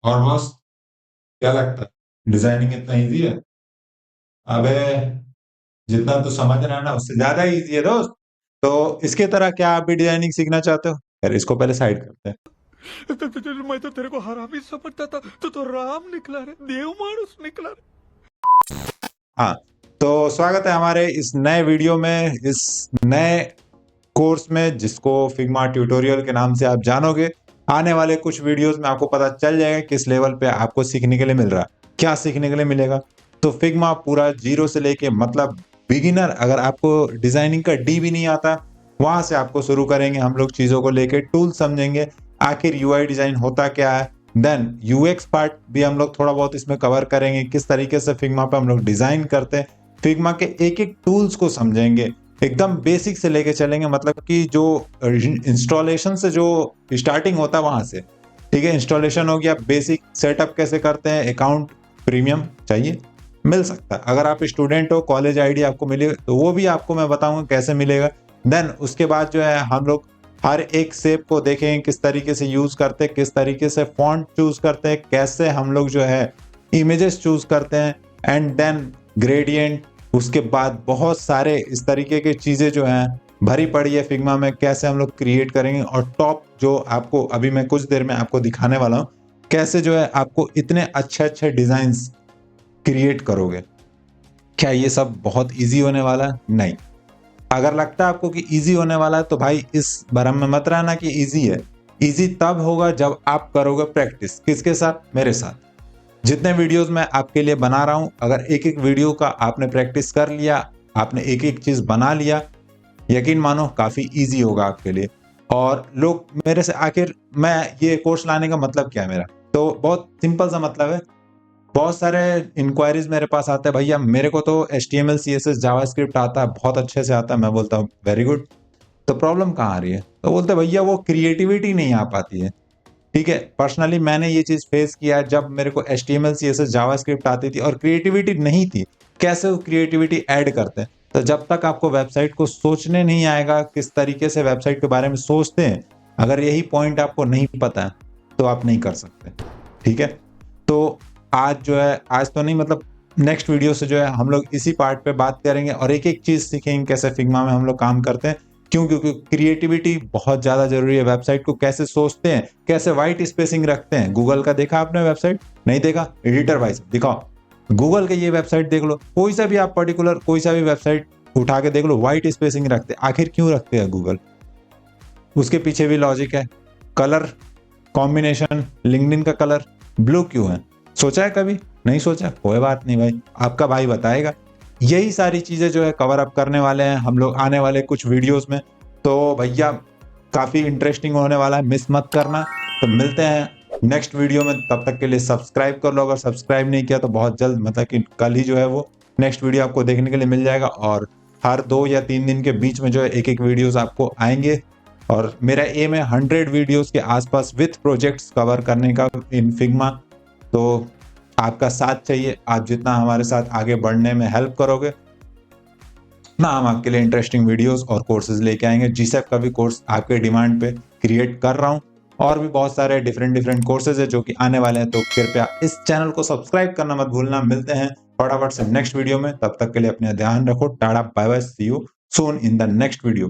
और बॉस, क्या लगता है डिजाइनिंग इतना इजी है? अबे, जितना तू समझ रहा है ना उससे ज्यादा इजी है दोस्त। तो इसके तरह क्या आप भी डिजाइनिंग सीखना चाहते हो? यार इसको पहले साइड करते हैं। मैं तो तेरे को हरामी समझता था, तो राम निकला रे, देव मानुस निकला रे। हाँ, तो स्वागत है हमारे इस नए वीडियो में, इस नए कोर्स में जिसको फिग्मा ट्यूटोरियल के नाम से आप जानोगे। आने वाले कुछ वीडियोस में आपको पता चल जाएगा किस लेवल पे आपको सीखने के लिए मिल रहा है, क्या सीखने के लिए मिलेगा। तो फिग्मा पूरा जीरो से लेके मतलब बिगिनर, अगर आपको डिजाइनिंग का डी भी नहीं आता, वहां से आपको शुरू करेंगे हम लोग चीजों को लेके, टूल समझेंगे आखिर यूआई डिजाइन होता क्या है। देन यूएक्स पार्ट भी हम लोग थोड़ा बहुत इसमें कवर करेंगे, किस तरीके से फिग्मा पे हम लोग डिजाइन करते हैं। फिग्मा के एक एक टूल्स को समझेंगे, एकदम बेसिक से लेके चलेंगे, मतलब कि जो इंस्टॉलेशन से जो स्टार्टिंग होता है वहां से। ठीक है, इंस्टॉलेशन हो गया, बेसिक सेटअप कैसे करते हैं, अकाउंट प्रीमियम चाहिए, मिल सकता है। अगर आप स्टूडेंट हो, कॉलेज आईडी आपको मिलेगा तो वो भी आपको मैं बताऊंगा कैसे मिलेगा। देन उसके बाद जो है हम लोग हर एक शेप को देखेंगे, किस तरीके से यूज करते हैं, किस तरीके से फॉन्ट चूज करते हैं, कैसे हम लोग जो है इमेजेस चूज करते हैं, एंड देन ग्रेडियंट। उसके बाद बहुत सारे इस तरीके की चीजें जो हैं भरी पड़ी है फिग्मा में, कैसे हम लोग क्रिएट करेंगे। और टॉप जो आपको अभी मैं कुछ देर में आपको दिखाने वाला हूँ, कैसे जो है आपको इतने अच्छे अच्छे डिजाइन्स क्रिएट करोगे। क्या ये सब बहुत इजी होने वाला है? नहीं। अगर लगता है आपको कि इजी होने वाला है तो भाई इस भरम में मत रहना कि इजी है। इजी तब होगा जब आप करोगे प्रैक्टिस। किसके साथ? मेरे साथ। जितने वीडियोस मैं आपके लिए बना रहा हूं, अगर एक एक वीडियो का आपने प्रैक्टिस कर लिया, आपने एक एक चीज बना लिया, यकीन मानो काफी इजी होगा आपके लिए। और लोग मेरे से आखिर मैं ये कोर्स लाने का मतलब क्या है मेरा, तो बहुत सिंपल सा मतलब है। बहुत सारे इंक्वायरीज मेरे पास आते हैं, भैया मेरे को तो HTML CSS जावास्क्रिप्ट आता है, बहुत अच्छे से आता है। मैं बोलता हूँ वेरी गुड, तो प्रॉब्लम कहाँ आ रही है? तो बोलते हैं भैया वो क्रिएटिविटी नहीं आ पाती है। ठीक है, पर्सनली मैंने ये चीज फेस किया है, जब मेरे को HTML CSS जावास्क्रिप्ट आती थी और क्रिएटिविटी नहीं थी। कैसे वो क्रिएटिविटी ऐड करते हैं? तो जब तक आपको वेबसाइट को सोचने नहीं आएगा, किस तरीके से वेबसाइट के बारे में सोचते हैं, अगर यही पॉइंट आपको नहीं पता है तो आप नहीं कर सकते। ठीक है, तो आज जो है, आज तो नहीं मतलब नेक्स्ट वीडियो से जो है हम लोग इसी पार्ट पे बात करेंगे और एक एक चीज सीखेंगे कैसे फिग्मा में हम लोग काम करते हैं। क्यों? क्योंकि क्रिएटिविटी बहुत ज्यादा जरूरी है। वेबसाइट को कैसे सोचते हैं, कैसे व्हाइट स्पेसिंग रखते हैं। गूगल का देखा आपने वेबसाइट? नहीं देखा? एडिटर भाई साहब दिखाओ, गूगल का ये वेबसाइट देख लो, कोई सा भी आप पर्टिकुलर कोई सा भी वेबसाइट उठा के देख लो, व्हाइट स्पेसिंग रखते हैं। आखिर क्यों रखते हैं गूगल? उसके पीछे भी लॉजिक है। कलर कॉम्बिनेशन, लिंक्डइन का कलर ब्लू क्यों है? सोचा है कभी? नहीं सोचा? कोई बात नहीं भाई, आपका भाई बताएगा। यही सारी चीजें जो है कवर अप करने वाले हैं हम लोग आने वाले कुछ वीडियोस में। तो भैया काफी इंटरेस्टिंग होने वाला है, मिस मत करना। तो मिलते हैं नेक्स्ट वीडियो में, तब तक के लिए सब्सक्राइब कर लो अगर सब्सक्राइब नहीं किया तो। बहुत जल्द, मतलब कि कल ही जो है वो नेक्स्ट वीडियो आपको देखने के लिए मिल जाएगा। और हर 2 या 3 दिन के बीच में जो है एक एक वीडियोस आपको आएंगे। और मेरा एम है 100 वीडियोस के आसपास विथ प्रोजेक्ट्स कवर करने का इन फिग्मा। तो आपका साथ चाहिए। आप जितना हमारे साथ आगे बढ़ने में हेल्प करोगे ना, हम आपके लिए इंटरेस्टिंग वीडियोस और कोर्सेज लेके आएंगे। जीसैप का भी कोर्स आपके डिमांड पे क्रिएट कर रहा हूँ, और भी बहुत सारे डिफरेंट डिफरेंट कोर्सेज है जो कि आने वाले हैं। तो कृपया इस चैनल को सब्सक्राइब करना मत भूलना। मिलते हैं फटाफट से नेक्स्ट वीडियो में, तब तक के लिए अपना ध्यान रखो। Tata bye bye, see you soon in the next video.